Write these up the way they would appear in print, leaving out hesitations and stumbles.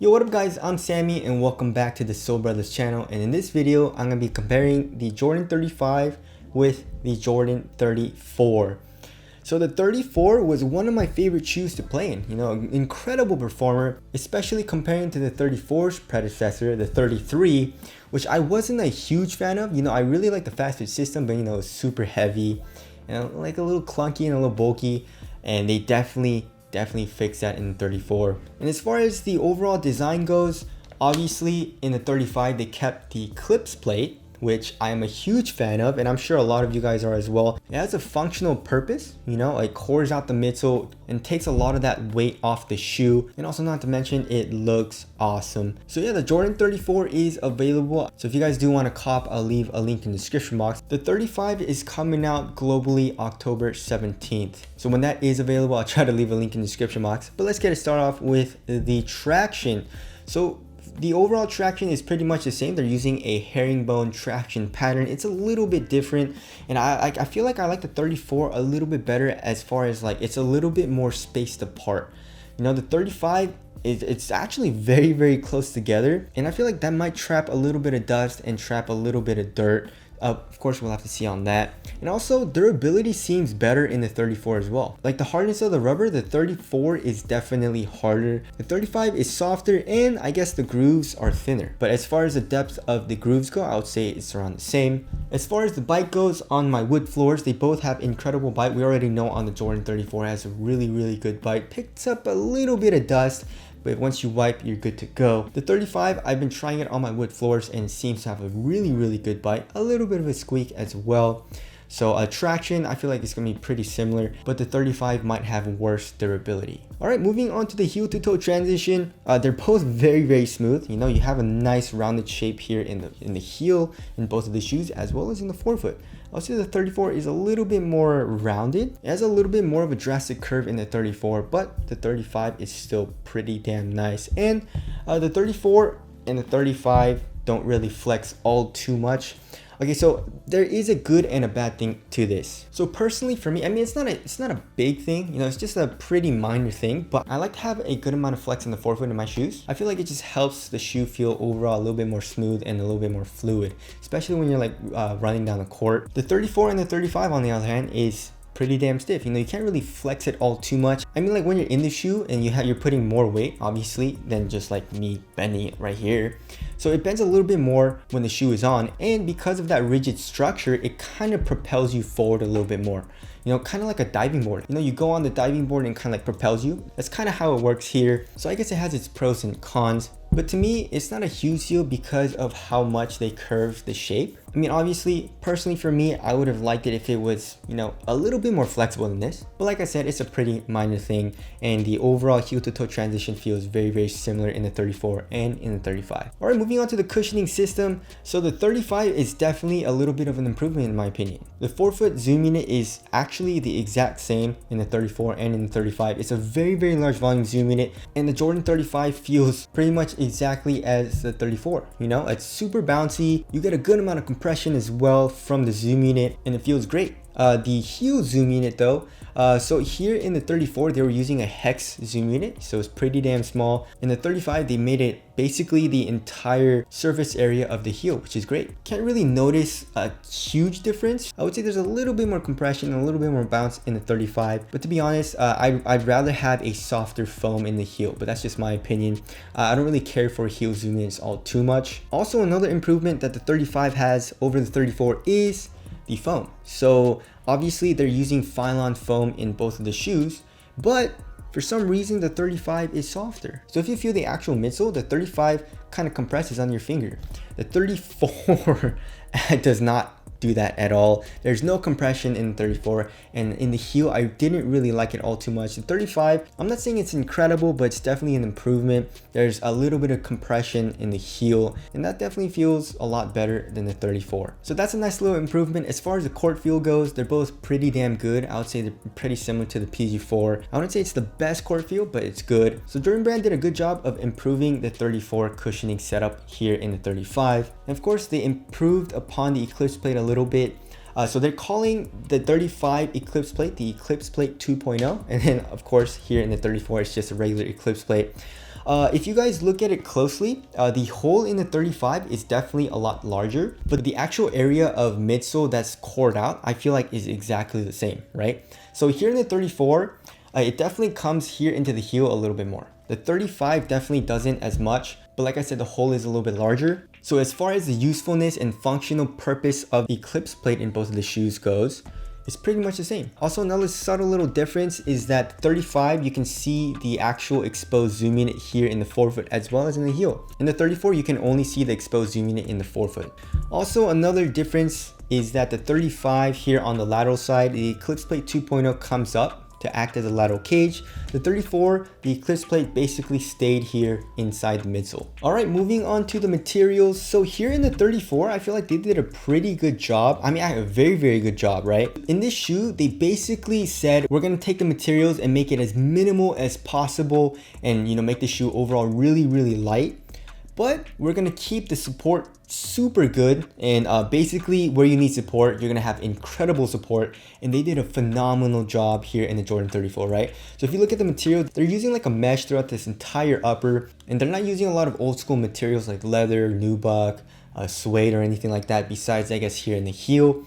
Yo, what up guys, I'm Sammy and welcome back to the Soul Brothers channel, and in this video I'm going to be comparing the Jordan 35 with the Jordan 34. So the 34 was one of my favorite shoes to play in, incredible performer, especially comparing to the 34's predecessor, the 33, which I wasn't a huge fan of. I really like the fast fit system, but it's super heavy and like a little clunky and a little bulky, and they definitely fix that in the 34. And as far as the overall design goes, obviously in the 35 they kept the clips plate, which I am a huge fan of, and I'm sure a lot of you guys are as well. It has a functional purpose, it cores out the midsole and takes a lot of that weight off the shoe, and also not to mention it looks awesome. So yeah, the Jordan 34 is available. So if you guys do want to cop, I'll leave a link in the description box. The 35 is coming out globally October 17th. So when that is available, I'll try to leave a link in the description box. But let's get it started off with the traction. So the overall traction is pretty much the same. They're using a herringbone traction pattern. It's a little bit different, and I feel like I like the 34 a little bit better as far as like it's a little bit more spaced apart. The 35 it's actually very close together, and I feel like that might trap a little bit of dust and trap a little bit of dirt. Of course, we'll have to see on that. And also, durability seems better in the 34 as well. Like the hardness of the rubber, the 34 is definitely harder. The 35 is softer, and I guess the grooves are thinner. But as far as the depth of the grooves go, I would say it's around the same. As far as the bite goes, on my wood floors, they both have incredible bite. We already know on the Jordan 34 has a really good bite. Picks up a little bit of dust, but once you wipe, you're good to go. The 35, I've been trying it on my wood floors and it seems to have a really good bite, a little bit of a squeak as well. So traction, I feel like it's gonna be pretty similar, but the 35 might have worse durability. All right, moving on to the heel to toe transition. They're both very smooth. You have a nice rounded shape here in the heel in both of the shoes, as well as in the forefoot. I'll say the 34 is a little bit more rounded. It has a little bit more of a drastic curve in the 34, but the 35 is still pretty damn nice. And the 34 and the 35 don't really flex all too much. Okay, so there is a good and a bad thing to this. So personally for me, I mean, it's not a big thing, it's just a pretty minor thing, but I like to have a good amount of flex in the forefoot in my shoes. I feel like it just helps the shoe feel overall a little bit more smooth and a little bit more fluid, especially when you're like running down the court. The 34 and the 35 on the other hand is pretty damn stiff. You can't really flex it all too much. I mean, like when you're in the shoe and you're putting more weight obviously than just like me bending it right here, so it bends a little bit more when the shoe is on, and because of that rigid structure, it kind of propels you forward a little bit more, kind of like a diving board. You go on the diving board and kind of like propels you. That's kind of how it works here. So I guess it has its pros and cons, but to me it's not a huge deal because of how much they curve the shape. I mean, obviously, personally for me, I would have liked it if it was, a little bit more flexible than this. But like I said, it's a pretty minor thing, and the overall heel to toe transition feels very similar in the 34 and in the 35. All right, moving on to the cushioning system. So the 35 is definitely a little bit of an improvement in my opinion. The forefoot zoom unit is actually the exact same in the 34 and in the 35. It's a very large volume zoom unit, and the Jordan 35 feels pretty much exactly as the 34. It's super bouncy. You get a good amount of compression as well from the zoom unit, and it feels great. The heel zoom unit though, so here in the 34 they were using a hex zoom unit, so it's pretty damn small. In the 35 they made it basically the entire surface area of the heel, which is great. Can't really notice a huge difference. I would say there's a little bit more compression and a little bit more bounce in the 35, but to be honest, I'd rather have a softer foam in the heel, but that's just my opinion. I don't really care for heel zoom units all too much. Also, another improvement that the 35 has over the 34 is the foam. So obviously they're using Phylon foam in both of the shoes, but for some reason the 35 is softer. So if you feel the actual midsole, the 35 kind of compresses on your finger. The 34 does not do that at all. There's no compression in the 34, and in the heel I didn't really like it all too much. The 35, I'm not saying it's incredible, but it's definitely an improvement. There's a little bit of compression in the heel, and that definitely feels a lot better than the 34. So that's a nice little improvement. As far as the court feel goes, they're both pretty damn good. I would say they're pretty similar to the PG4. I wouldn't say it's the best court feel, but it's good. So Jordan Brand did a good job of improving the 34 cushioning setup here in the 35. And of course they improved upon the Eclipse plate a little bit. So they're calling the 35 Eclipse plate the Eclipse plate 2.0, and then of course here in the 34 it's just a regular Eclipse plate. If you guys look at it closely, the hole in the 35 is definitely a lot larger, but the actual area of midsole that's cored out, I feel like is exactly the same, right? So here in the 34, it definitely comes here into the heel a little bit more. The 35 definitely doesn't as much, but like I said, the hole is a little bit larger. So as far as the usefulness and functional purpose of the clips plate in both of the shoes goes, it's pretty much the same. Also, another subtle little difference is that 35, you can see the actual exposed zoom unit here in the forefoot as well as in the heel. In the 34, you can only see the exposed zoom unit in the forefoot. Also, another difference is that the 35 here on the lateral side, the Eclipse Plate 2.0 comes up to act as a lateral cage. The 34, the Eclipse Plate basically stayed here inside the midsole. All right, moving on to the materials. So here in the 34, I feel like they did a pretty good job. I mean, a very, very good job, right? In this shoe, they basically said, we're gonna take the materials and make it as minimal as possible and, you know, make the shoe overall really, really light. But we're gonna keep the support super good, and basically where you need support, you're gonna have incredible support, and they did a phenomenal job here in the Jordan 34, right? So if you look at the material, they're using like a mesh throughout this entire upper, and they're not using a lot of old school materials like leather, nubuck, suede or anything like that, besides I guess here in the heel.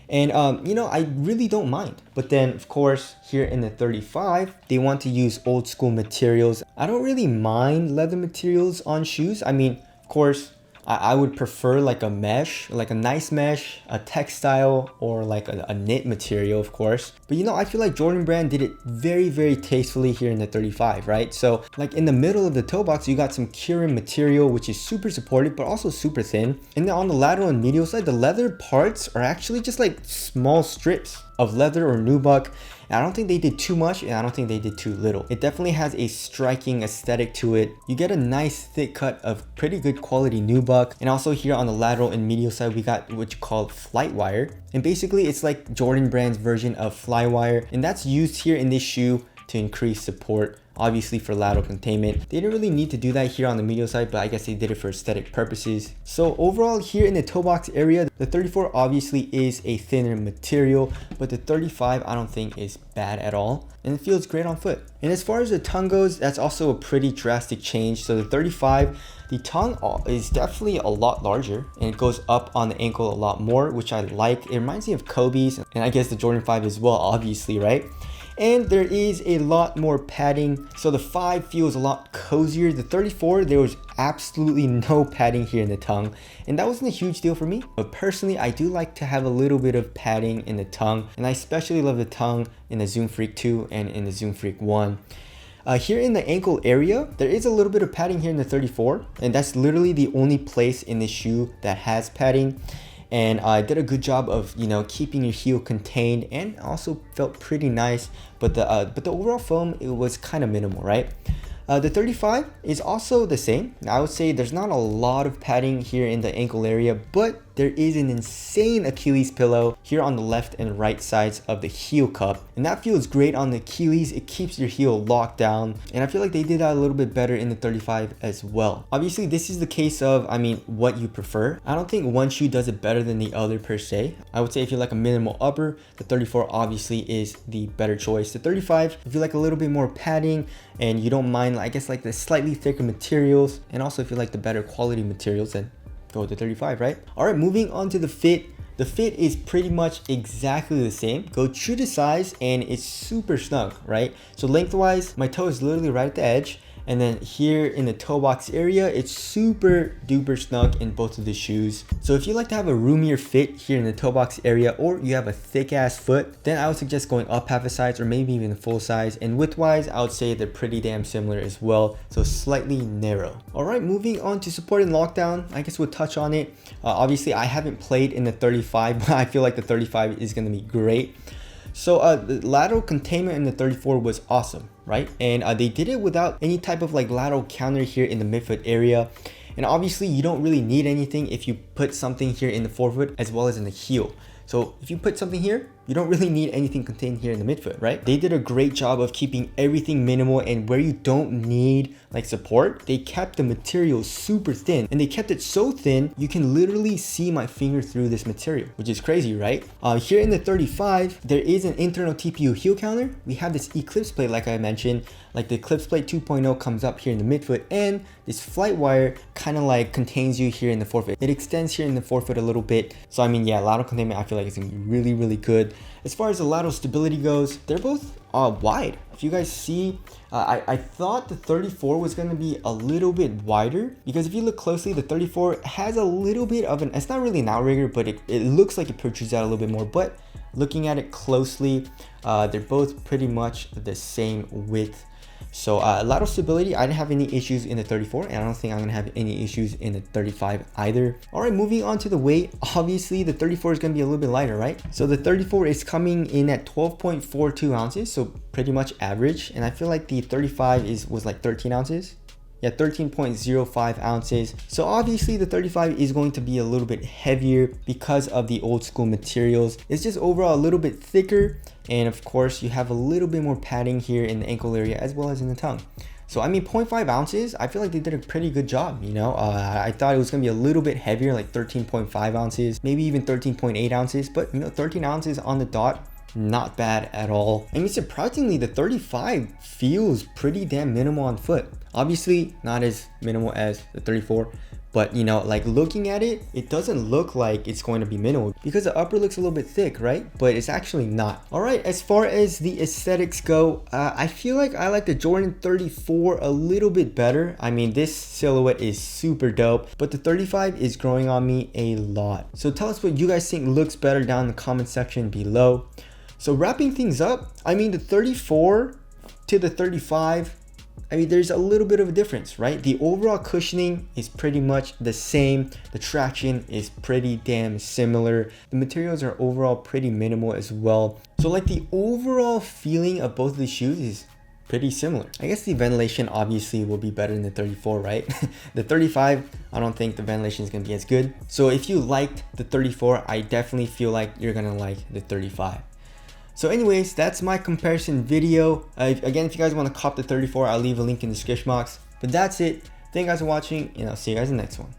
And you know, I really don't mind. But then of course here in the 35, they want to use old school materials. I don't really mind leather materials on shoes. I mean, of course, I would prefer like a mesh, like a nice mesh, a textile, or like a knit material, of course. But you know, I feel like Jordan Brand did it very, very tastefully here in the 35, right? So like in the middle of the toe box, you got some Curin material, which is super supportive, but also super thin. And then on the lateral and medial side, the leather parts are actually just like small strips of leather or nubuck. And I don't think they did too much, and I don't think they did too little. It definitely has a striking aesthetic to it. You get a nice thick cut of pretty good quality nubuck. And also here on the lateral and medial side, we got what you call flight wire. And basically it's like Jordan Brand's version of fly wire. And that's used here in this shoe to increase support, obviously for lateral containment. They didn't really need to do that here on the medial side, but I guess they did it for aesthetic purposes. So overall here in the toe box area, the 34 obviously is a thinner material, but the 35 I don't think is bad at all, and it feels great on foot. And as far as the tongue goes, that's also a pretty drastic change. So the 35, the tongue is definitely a lot larger, and it goes up on the ankle a lot more, which I like. It reminds me of Kobe's, and I guess the Jordan 5 as well, obviously, right? And there is a lot more padding, so the 5 feels a lot cozier. The 34, there was absolutely no padding here in the tongue, and that wasn't a huge deal for me. But personally, I do like to have a little bit of padding in the tongue, and I especially love the tongue in the Zoom Freak 2 and in the Zoom Freak 1. Here in the ankle area, there is a little bit of padding here in the 34, and that's literally the only place in this shoe that has padding. And I did a good job of, you know, keeping your heel contained, and also felt pretty nice. But the overall foam, it was kind of minimal, right? The 35 is also the same. I would say there's not a lot of padding here in the ankle area, but there is an insane Achilles pillow here on the left and right sides of the heel cup, and that feels great on the Achilles. It keeps your heel locked down, and I feel like they did that a little bit better in the 35 as well. Obviously, this is the case of, I mean, what you prefer. I don't think one shoe does it better than the other per se. I would say if you like a minimal upper, the 34 obviously is the better choice. The 35, if you like a little bit more padding and you don't mind, I guess, like the slightly thicker materials, and also if you like the better quality materials, then go with the 35, right? All right, moving on to the fit. The fit is pretty much exactly the same. Go true to size, and it's super snug, right? So lengthwise, my toe is literally right at the edge. And then here in the toe box area, it's super duper snug in both of the shoes. So if you like to have a roomier fit here in the toe box area, or you have a thick ass foot, then I would suggest going up half a size or maybe even full size. And width wise, I would say they're pretty damn similar as well. So slightly narrow. All right, moving on to support and lockdown. I guess we'll touch on it. Obviously, I haven't played in the 35, but I feel like the 35 is gonna be great. So the lateral containment in the 34 was awesome, right? And they did it without any type of like lateral counter here in the midfoot area. And obviously you don't really need anything if you put something here in the forefoot as well as in the heel. So if you put something here, you don't really need anything contained here in the midfoot, right? They did a great job of keeping everything minimal, and where you don't need like support, they kept the material super thin, and they kept it so thin you can literally see my finger through this material, which is crazy, right? Here in the 35, there is an internal TPU heel counter. We have this eclipse plate, like I mentioned, like the eclipse plate 2.0 comes up here in the midfoot, and this flight wire kind of like contains you here in the forefoot. It extends here in the forefoot a little bit. So I mean, yeah, lateral containment I feel like it's gonna be really, really good. As far as the lateral stability goes, they're both wide. If you guys see, I thought the 34 was going to be a little bit wider, because if you look closely, the 34 has a little bit of an, it's not really an outrigger, but it looks like it protrudes out a little bit more. But looking at it closely, they're both pretty much the same width. So lateral stability, I didn't have any issues in the 34, and I don't think I'm gonna have any issues in the 35 either. All right, moving on to the weight. Obviously the 34 is gonna be a little bit lighter, right? So the 34 is coming in at 12.42 ounces, so pretty much average. And I feel like the 35 was like 13 ounces. Yeah, 13.05 ounces. So obviously the 35 is going to be a little bit heavier because of the old school materials. It's just overall a little bit thicker. And of course you have a little bit more padding here in the ankle area as well as in the tongue. So I mean, 0.5 ounces, I feel like they did a pretty good job, you know. I thought it was gonna be a little bit heavier, like 13.5 ounces, maybe even 13.8 ounces, but you know, 13 ounces on the dot, not bad at all. I mean, surprisingly, the 35 feels pretty damn minimal on foot. Obviously not as minimal as the 34, but you know, like looking at it, it doesn't look like it's going to be minimal because the upper looks a little bit thick, right? But it's actually not. All right, as far as the aesthetics go, I feel like I like the Jordan 34 a little bit better. I mean, this silhouette is super dope, but the 35 is growing on me a lot. So tell us what you guys think looks better down in the comment section below. So wrapping things up, I mean, the 34 to the 35, I mean, there's a little bit of a difference, right? The overall cushioning is pretty much the same. The traction is pretty damn similar. The materials are overall pretty minimal as well. So like the overall feeling of both of these shoes is pretty similar. I guess the ventilation obviously will be better than the 34, right? The 35, I don't think the ventilation is gonna be as good. So if you liked the 34, I definitely feel like you're gonna like the 35. So anyways, that's my comparison video. Again, if you guys want to cop the 34, I'll leave a link in the description box. But that's it. Thank you guys for watching, and I'll see you guys in the next one.